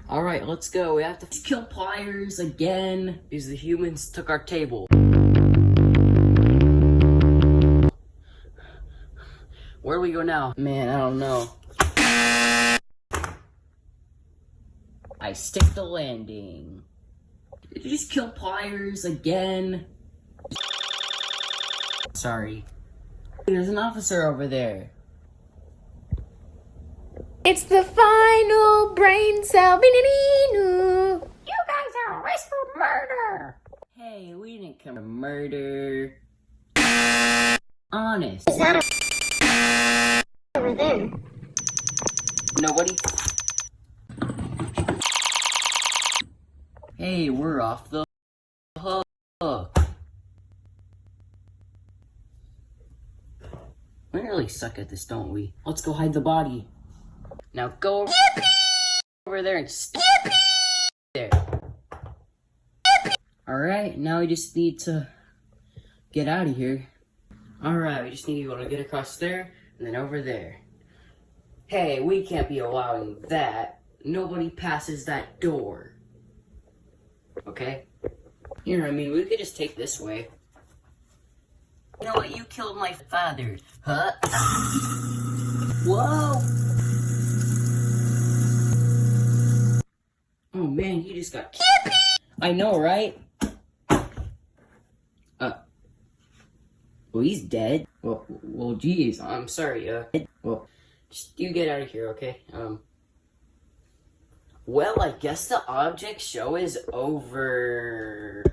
Alright, let's go. We have to kill pliers again because the humans took our table. Where do we go now? Man, I don't know. I stick the landing. Did you just kill pliers again? Sorry. There's an officer over there. It's the final brain cell. You guys are arrested for murder. Hey, we didn't come to murder. Honest. Is that over there? Nobody? Hey, we're off the hook. We really suck at this, don't we? Let's go hide the body. Now go over there and stay there. Alright, now we just need to get out of here. Alright, we just need to be able to get across there and then over there. Hey, we can't be allowing that. Nobody passes that door. Okay? Here, I mean, we could just take this way. You know what? You killed my father. Huh? Whoa! Oh man, he just got killed. I know, right? Well, he's dead. Well, geez, I'm sorry, well, just you get out of here, okay? Well, I guess the object show is over.